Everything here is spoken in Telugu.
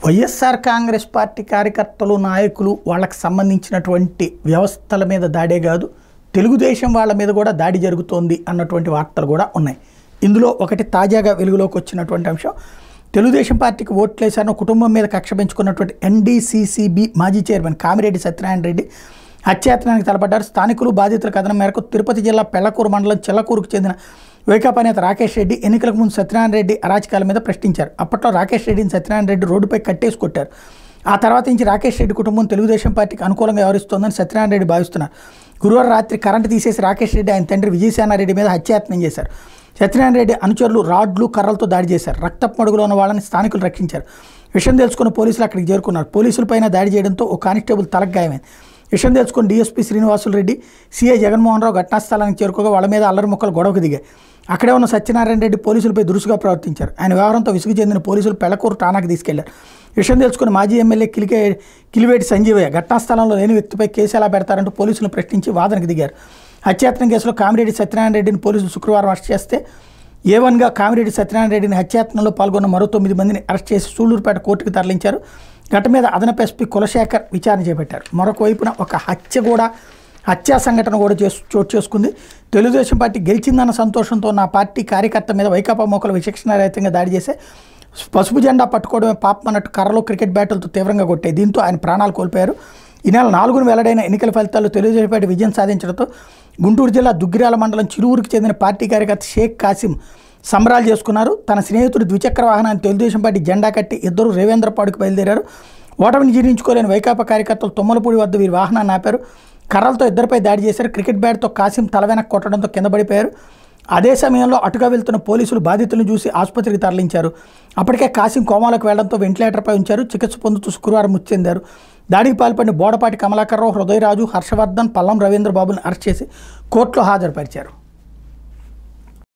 వైఎస్ఆర్ కాంగ్రెస్ పార్టీ కార్యకర్తలు నాయకులు వాళ్ళకి సంబంధించినటువంటి వ్యవస్థల మీద దాడే కాదు, తెలుగుదేశం వాళ్ళ మీద కూడా దాడి జరుగుతోంది అన్నటువంటి వార్తలు కూడా ఉన్నాయి. ఇందులో ఒకటి తాజాగా వెలుగులోకి వచ్చినటువంటి అంశం, తెలుగుదేశం పార్టీకి ఓట్లేశారని కుటుంబం మీద కక్ష పెంచుకున్నటువంటి ఎన్డీసీసీబీ మాజీ చైర్మన్ కామిరెడ్డి సత్యనారాయణ రెడ్డి హత్యాయత్నానికి తలపడ్డారు. స్థానికులు బాధితుల కథనం మేరకు తిరుపతి జిల్లా పెళ్లకూరు మండలం చిల్లకూరుకు చెందిన వైకాపా నేత రాకేష్ రెడ్డి ఎన్నికలకు ముందు సత్యనారాయణ రెడ్డి అరాచకాల మీద ప్రశ్నించారు. అప్పట్లో రాకేష్ రెడ్డిని సత్యనారాయణ రెడ్డి రోడ్డుపై కట్టేసి కొట్టారు. ఆ తర్వాత నుంచి రాకేష్ రెడ్డి కుటుంబం తెలుగుదేశం పార్టీకి అనుకూలంగా వ్యవహరిస్తోందని సత్యనారాయణ రెడ్డి భావిస్తున్నారు. గురువారం రాత్రి కరెంటు తీసేసి రాకేష్ రెడ్డి ఆయన తండ్రి విజయసేనారెడ్డి మీద హత్యాయత్నం చేశారు. సత్యనారాయణ రెడ్డి అనుచరులు రాడ్లు కర్రలతో దాడి చేశారు. రక్తపు మడుగులో ఉన్న వాళ్ళని స్థానికులు రక్షించారు. విషయం తెలుసుకున్న పోలీసులు అక్కడికి చేరుకున్నారు. పోలీసులపైన దాడి చేయడంతో ఓ కానిస్టేబుల్ తలకు గాయమైంది. విషయం తెలుసుకుని డీఎస్పీ శ్రీనివాసులు రెడ్డి, సీఐ జగన్మోహన్ రావు ఘటనా స్థలానికి చేరుకోగా వాళ్ళ మీద అల్లరి ముక్కలు గొడవకు దిగాయి. అక్కడే ఉన్న సత్యనారాయణ రెడ్డి పోలీసులపై దురుసుగా ప్రవర్తించారు. ఆయన వ్యవహారంతో విసుగు చెందిన పోలీసులు పెళ్లకూరు ఠాణాకి తీసుకెళ్లారు. విషయం తెలుసుకుని మాజీ ఎమ్మెల్యే కిలివేటి సంజీవయ్య ఘటనా స్థలంలో లేని వ్యక్తిపై కేసు ఎలా పెడతారంటూ పోలీసులను ప్రశ్నించి వాదనకు దిగారు. హత్యాయత్నం కేసులో కామిరెడ్డి సత్యనారాయణ రెడ్డిని పోలీసులు శుక్రవారం అరెస్ట్ చేస్తే A1గా కామిరెడ్డి సత్యనారాయణ రెడ్డిని హత్యాయత్నంలో పాల్గొన్న మరో 9 మందిని అరెస్ట్ చేసి సూళ్లూరుపేట కోర్టుకు తరలించారు. ఘటన మీద అదనపు ఎస్పీ కులశేఖర్ విచారణ చేపట్టారు. మరొక వైపున ఒక హత్యా సంఘటన కూడా చోటు చేసుకుంది. తెలుగుదేశం పార్టీ గెలిచిందన్న సంతోషంతో నా పార్టీ కార్యకర్త మీద వైకాపా మోకలు విచక్షణారహితంగా దాడి చేసే పసుపు జెండా పట్టుకోవడమే పాపం అన్నట్టు కర్రలో క్రికెట్ బ్యాటులతో తీవ్రంగా కొట్టాయి. దీంతో ఆయన ప్రాణాలు కోల్పోయారు. ఈ నెల 4న వెల్లడైన ఎన్నికల ఫలితాల్లో తెలుగుదేశం పార్టీ విజయం సాధించడంతో గుంటూరు జిల్లా దుగ్గిరాల మండలం చిరువురికి చెందిన పార్టీ కార్యకర్త షేక్ కాసిం సంబరాలు చేసుకున్నారు. తన స్నేహితుడు ద్విచక్ర వాహనాన్ని తెలుగుదేశం పార్టీ జెండా కట్టి ఇద్దరు రేవేంద్రపాడుకు బయలుదేరారు. ఓటమిని జీర్ణించుకోలేని వైకాపా కార్యకర్తలు తుమ్మలపూడి వద్ద వీరి వాహనాన్ని ఆపారు. కర్రలతో ఇద్దరిపై దాడి చేశారు. క్రికెట్ బ్యాట్తో కాసిం తల వెనక్కి కొట్టడంతో కింద పడిపోయారు. అదే సమయంలో అటుగా వెళ్తున్న పోలీసులు బాధితులను చూసి ఆసుపత్రికి తరలించారు. అప్పటికే కాసిం కోమాలోకి వెళ్లడంతో వెంటిలేటర్పై ఉంచారు. చికిత్స పొందుతూ శుక్రవారం మృతి చెందారు. దాడికి పాల్పడిన బోడపాటి కమలాకర్రావు, హృదయరాజు, హర్షవర్ధన్, పల్లం రవీంద్రబాబుని అరెస్ట్ చేసి కోర్టులో హాజరుపరిచారు.